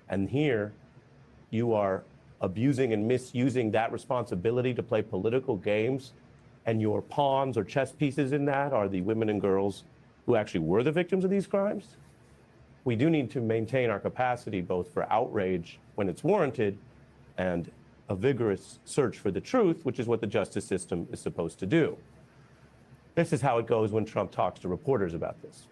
Speaker 13: and here you are abusing and misusing that responsibility to play political games, and your pawns or chess pieces in that are the women and girls who actually were the victims of these crimes, we do need to maintain our capacity both for outrage when it's warranted and a vigorous search for the truth, which is what the justice system is supposed to do. This is how it goes when Trump talks to reporters about this.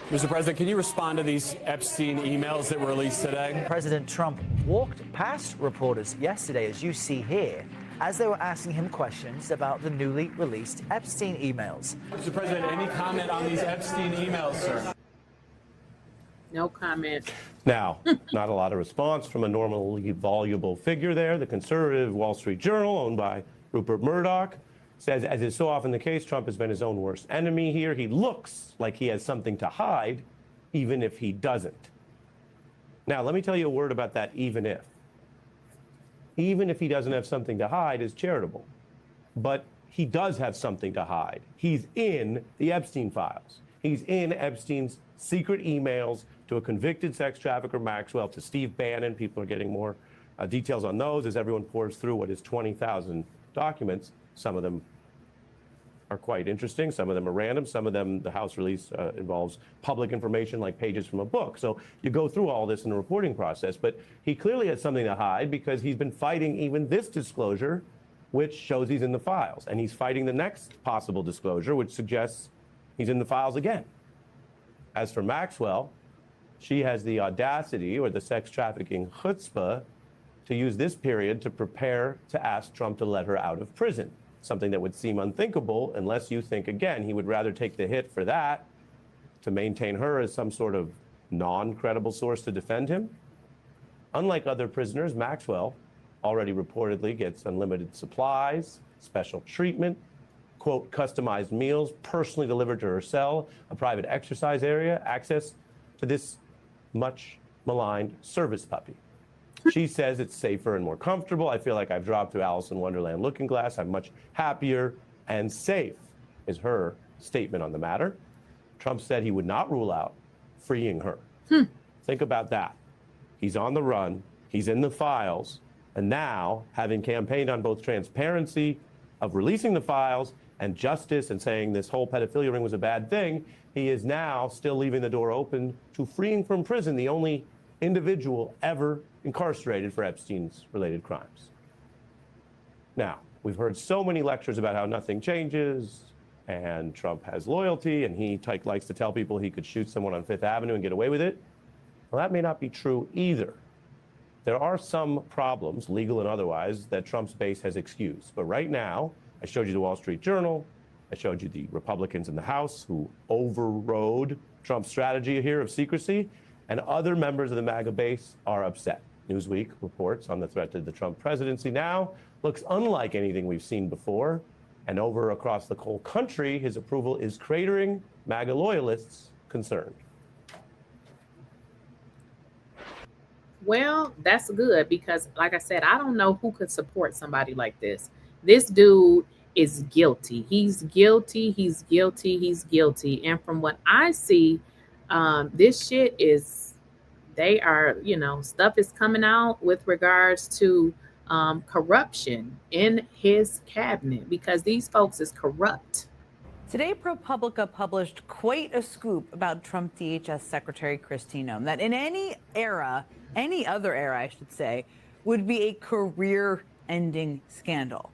Speaker 15: Mr. President, can you respond to these Epstein emails that were released today?
Speaker 16: President Trump walked past reporters yesterday, as you see here, as they were asking him questions about the newly released Epstein emails.
Speaker 15: Mr. President, any comment on these Epstein emails, sir?
Speaker 1: No comment.
Speaker 13: Now, not a lot of response from a normally voluble figure there. The conservative Wall Street Journal, owned by Rupert Murdoch, says, as is so often the case, Trump has been his own worst enemy here. He looks like he has something to hide, even if he doesn't. Now, let me tell you a word about that even if. Even if he doesn't have something to hide is charitable. But he does have something to hide. He's in the Epstein files. He's in Epstein's secret emails to a convicted sex trafficker, Maxwell, to Steve Bannon. People are getting more details on those as everyone pours through what is 20,000 documents. Some of them are quite interesting. Some of them are random. Some of them, the House release involves public information like pages from a book. So you go through all this in the reporting process. But he clearly has something to hide because he's been fighting even this disclosure, which shows he's in the files. And he's fighting the next possible disclosure, which suggests he's in the files again. As for Maxwell, she has the audacity or the sex trafficking chutzpah to use this period to prepare to ask Trump to let her out of prison. Something that would seem unthinkable unless you think, again, he would rather take the hit for that to maintain her as some sort of non-credible source to defend him. Unlike other prisoners, Maxwell already reportedly gets unlimited supplies, special treatment, quote, customized meals personally delivered to her cell, a private exercise area, access to this much maligned service puppy. She says it's safer and more comfortable. I feel like I've dropped through Alice in Wonderland looking glass. I'm much happier and safe, is her statement on the matter. Trump said he would not rule out freeing her. Think about that. He's on the run. He's in the files. And now, having campaigned on both transparency of releasing the files and justice and saying this whole pedophilia ring was a bad thing, he is now still leaving the door open to freeing from prison the only individual ever incarcerated for Epstein's related crimes. Now, we've heard so many lectures about how nothing changes and Trump has loyalty and he likes to tell people he could shoot someone on Fifth Avenue and get away with it. Well, that may not be true either. There are some problems, legal and otherwise, that Trump's base has excused. But right now, I showed you the Wall Street Journal. I showed you the Republicans in the House who overrode Trump's strategy here of secrecy. And other members of the MAGA base are upset. Newsweek reports on the threat to the Trump presidency now looks unlike anything we've seen before. And over across the whole country, his approval is cratering, MAGA loyalists concerned.
Speaker 1: Well, that's good because, like I said, I don't know who could support somebody like this. This dude is guilty. He's guilty. He's guilty. He's guilty. And from what I see, this shit is, they are, stuff is coming out with regards to corruption in his cabinet because these folks is corrupt.
Speaker 17: Today, ProPublica published quite a scoop about Trump DHS Secretary Kristi Noem that in any other era, I should say, would be a career-ending scandal.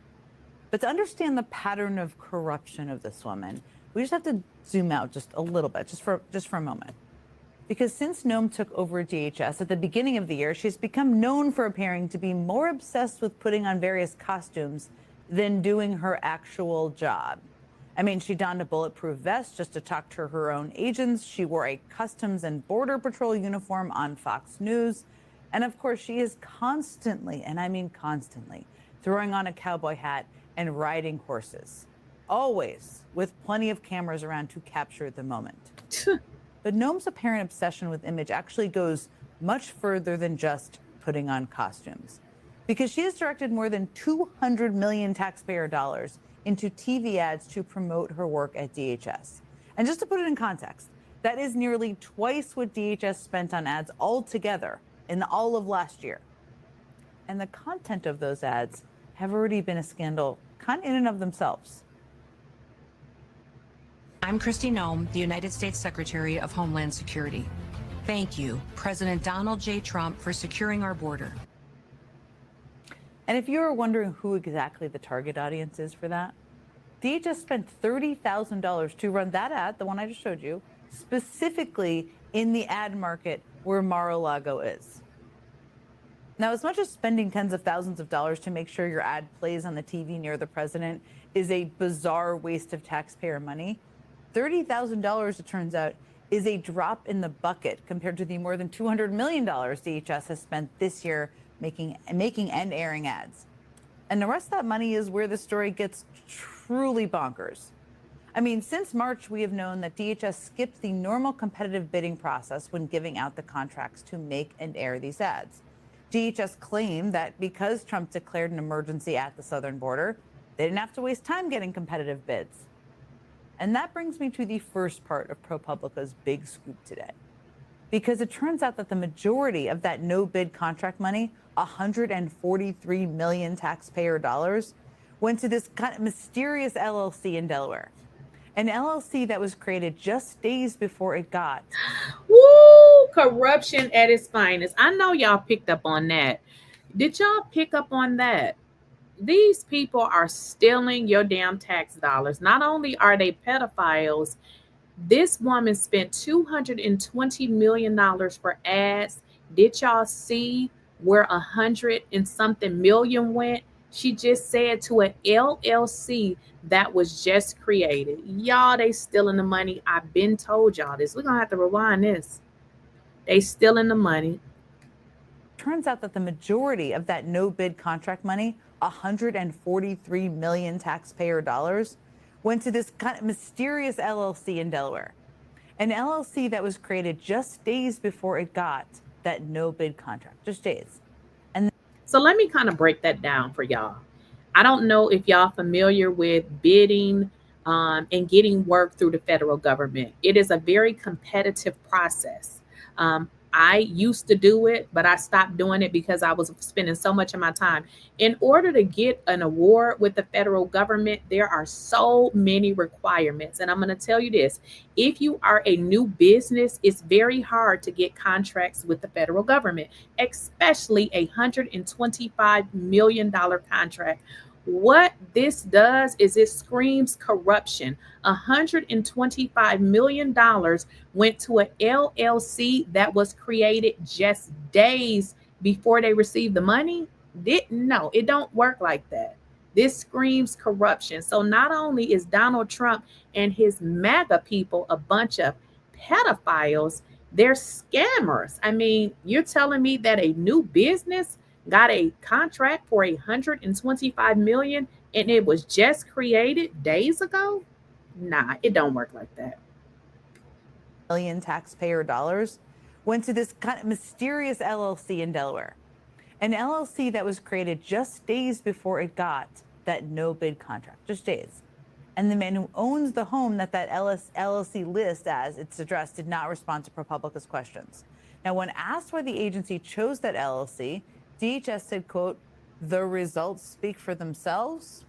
Speaker 17: But to understand the pattern of corruption of this woman, we just have to zoom out just a little bit, just for a moment. Because since Noem took over DHS at the beginning of the year, she's become known for appearing to be more obsessed with putting on various costumes than doing her actual job. I mean, she donned a bulletproof vest just to talk to her own agents. She wore a Customs and Border Patrol uniform on Fox News. And of course, she is constantly, and I mean constantly, throwing on a cowboy hat and riding horses, always with plenty of cameras around to capture the moment. But Noem's apparent obsession with image actually goes much further than just putting on costumes, because she has directed more than 200 million taxpayer dollars into TV ads to promote her work at DHS. And just to put it in context, that is nearly twice what DHS spent on ads altogether in all of last year. And the content of those ads have already been a scandal kind of in and of themselves.
Speaker 18: I'm Kristi Noem, the United States Secretary of Homeland Security. Thank you, President Donald J. Trump, for securing our border.
Speaker 17: And if you were wondering who exactly the target audience is for that, DHS spent $30,000 to run that ad, the one I just showed you, specifically in the ad market where Mar-a-Lago is. Now, as much as spending tens of thousands of dollars to make sure your ad plays on the TV near the president is a bizarre waste of taxpayer money, $30,000, it turns out, is a drop in the bucket compared to the more than $200 million DHS has spent this year making and airing ads. And the rest of that money is where the story gets truly bonkers. I mean, since March, we have known that DHS skipped the normal competitive bidding process when giving out the contracts to make and air these ads. DHS claimed that because Trump declared an emergency at the southern border, they didn't have to waste time getting competitive bids. And that brings me to the first part of ProPublica's big scoop today. Because it turns out that the majority of that no-bid contract money, 143 million taxpayer dollars, went to this kind of mysterious LLC in Delaware. An LLC that was created just days before it got.
Speaker 1: Woo! Corruption at its finest. I know y'all picked up on that. Did y'all pick up on that? These people are stealing your damn tax dollars. Not only are they pedophiles, this woman spent $220 million for ads. Did y'all see where 100 and something million went? She just said to an LLC that was just created. Y'all, they stealing the money. I've been told y'all this. We're going to have to rewind this. They stealing the money.
Speaker 17: Turns out that the majority of that no-bid contract money, 143 million taxpayer dollars, went to this kind of mysterious LLC in Delaware. An LLC that was created just days before it got that no-bid contract, just days. And
Speaker 1: so let me kind of break that down for y'all. I don't know if y'all familiar with bidding and getting work through the federal government. It is a very competitive process. I used to do it, but I stopped doing it because I was spending so much of my time. In order to get an award with the federal government, there are so many requirements. And I'm going to tell you this. If you are a new business, it's very hard to get contracts with the federal government, especially a $125 million contract. What this does is it screams corruption. $125 million went to an LLC that was created just days before they received the money. No, it don't work like that. This screams corruption. So not only is Donald Trump and his MAGA people a bunch of pedophiles, they're scammers. I mean, you're telling me that a new business got a contract for $125 million and it was just created days ago? Nah, it don't work like that.
Speaker 17: Million taxpayer dollars went to this kind of mysterious LLC in Delaware. An LLC that was created just days before it got that no-bid contract, just days. And the man who owns the home that LLC lists as its address did not respond to ProPublica's questions. Now, when asked why the agency chose that LLC, DHS said, quote, "The results speak for themselves,"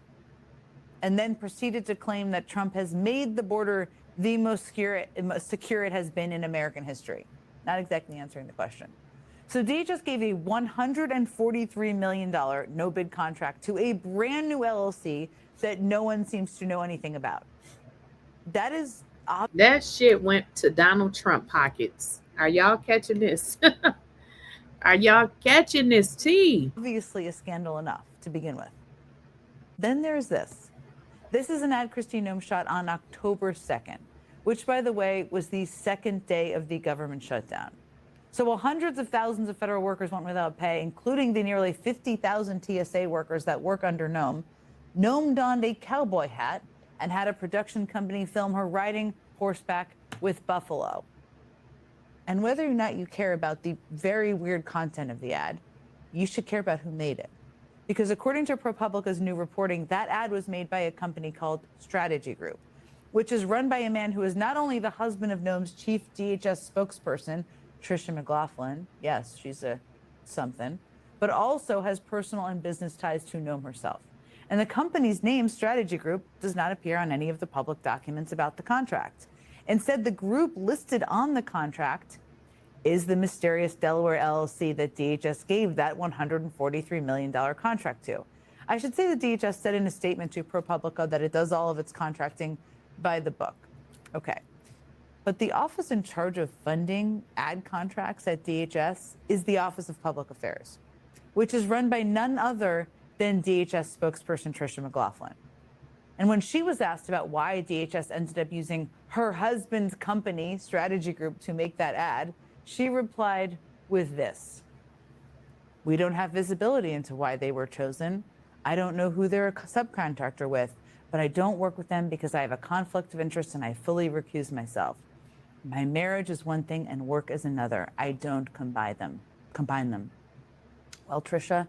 Speaker 17: and then proceeded to claim that Trump has made the border the most secure it has been in American history. Not exactly answering the question. So DHS gave a $143 million no-bid contract to a brand new LLC that no one seems to know anything about. That is...
Speaker 1: That shit went to Donald Trump pockets. Are y'all catching this? Are y'all catching this tea?
Speaker 17: Obviously a scandal enough to begin with. Then there's this. This is an ad Kristi Noem shot on October 2nd, which, by the way, was the second day of the government shutdown. So while hundreds of thousands of federal workers went without pay, including the nearly 50,000 TSA workers that work under Noem, Noem donned a cowboy hat and had a production company film her riding horseback with buffalo. And whether or not you care about the very weird content of the ad, you should care about who made it. Because according to ProPublica's new reporting, that ad was made by a company called Strategy Group, which is run by a man who is not only the husband of Noem's chief DHS spokesperson, Tricia McLaughlin, yes, she's a something, but also has personal and business ties to Noem herself. And the company's name, Strategy Group, does not appear on any of the public documents about the contract. Instead, the group listed on the contract is the mysterious Delaware LLC that DHS gave that $143 million contract to. I should say that DHS said in a statement to ProPublica that it does all of its contracting by the book. Okay. But the office in charge of funding ad contracts at DHS is the Office of Public Affairs, which is run by none other than DHS spokesperson Tricia McLaughlin. And when she was asked about why DHS ended up using her husband's company, Strategy Group, to make that ad, she replied with this: "We don't have visibility into why they were chosen. I don't know who they're a subcontractor with, but I don't work with them because I have a conflict of interest and I fully recuse myself. My marriage is one thing and work is another. I don't combine them. Well, Trisha,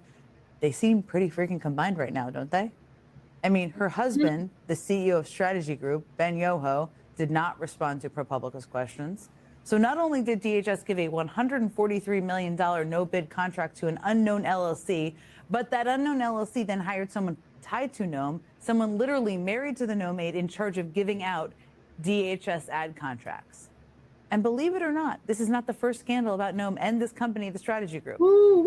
Speaker 17: they seem pretty freaking combined right now, don't they? I mean, her husband, the CEO of Strategy Group, 𝐵eny𝐻𝐿, did not respond to ProPublica's questions. So not only did DHS give a $143 million no-bid contract to an unknown LLC, but that unknown LLC then hired someone tied to 𝐬𝐻, someone literally married to the 𝐬𝐻 aide in charge of giving out DHS ad contracts. And believe it or not, this is not the first scandal about 𝐬𝐻 and this company, the Strategy Group.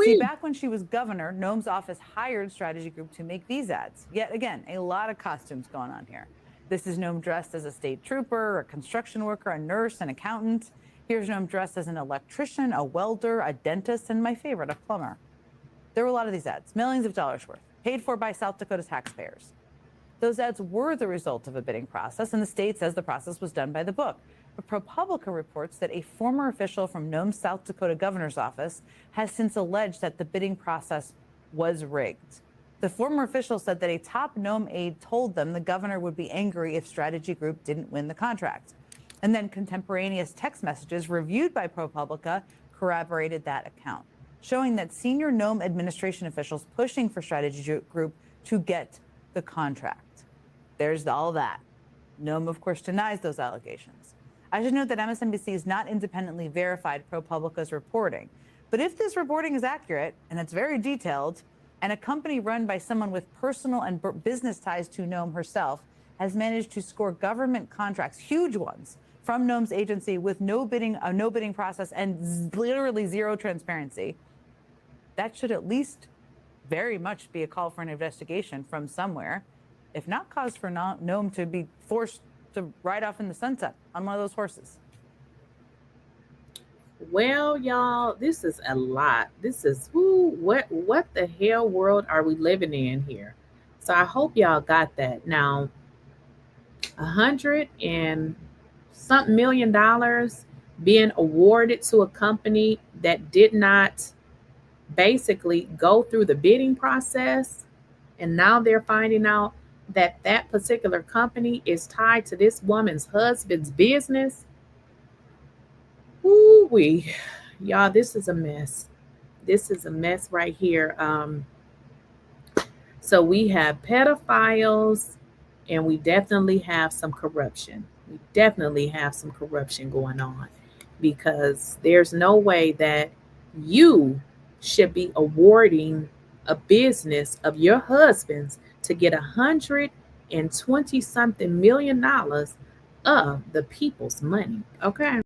Speaker 17: See, back when she was governor, 𝐬𝐻's office hired Strategy Group to make these ads. Yet again, a lot of costumes going on here. This is 𝐬𝐻 dressed as a state trooper, a construction worker, a nurse, an accountant. Here's 𝐬𝐻 dressed as an electrician, a welder, a dentist, and my favorite, a plumber. There were a lot of these ads, millions of dollars worth, paid for by South Dakota taxpayers. Those ads were the result of a bidding process, and the state says the process was done by the book. But ProPublica reports that a former official from 𝐬𝐻's South Dakota governor's office has since alleged that the bidding process was rigged. The former official said that a top 𝐬𝐻 aide told them the governor would be angry if Strategy Group didn't win the contract. And then contemporaneous text messages reviewed by ProPublica corroborated that account, showing that senior 𝐬𝐻 administration officials pushing for Strategy Group to get the contract. There's all that. 𝐬𝐻, of course, denies those allegations. I should note that MSNBC has not independently verified ProPublica's reporting. But if this reporting is accurate, and it's very detailed, and a company run by someone with personal and business ties to 𝐬𝐻 herself has managed to score government contracts, huge ones, from 𝐬𝐻's agency with a no bidding process and literally zero transparency, that should at least very much be a call for an investigation from somewhere, if not cause for 𝐬𝐻 to be forced to ride off in the sunset on one of those horses.
Speaker 1: Well, y'all, this is a lot. This is what the hell world are we living in here? So I hope y'all got that. Now, $100 and something million being awarded to a company that did not basically go through the bidding process, and now they're finding out that that particular company is tied to this woman's husband's business. Ooh-wee. Y'all, this is a mess. This is a mess right here. So we have pedophiles, and we definitely have some corruption. We definitely have some corruption going on, because there's no way that you should be awarding a business of your husband's to get $120-something million of the people's money. Okay.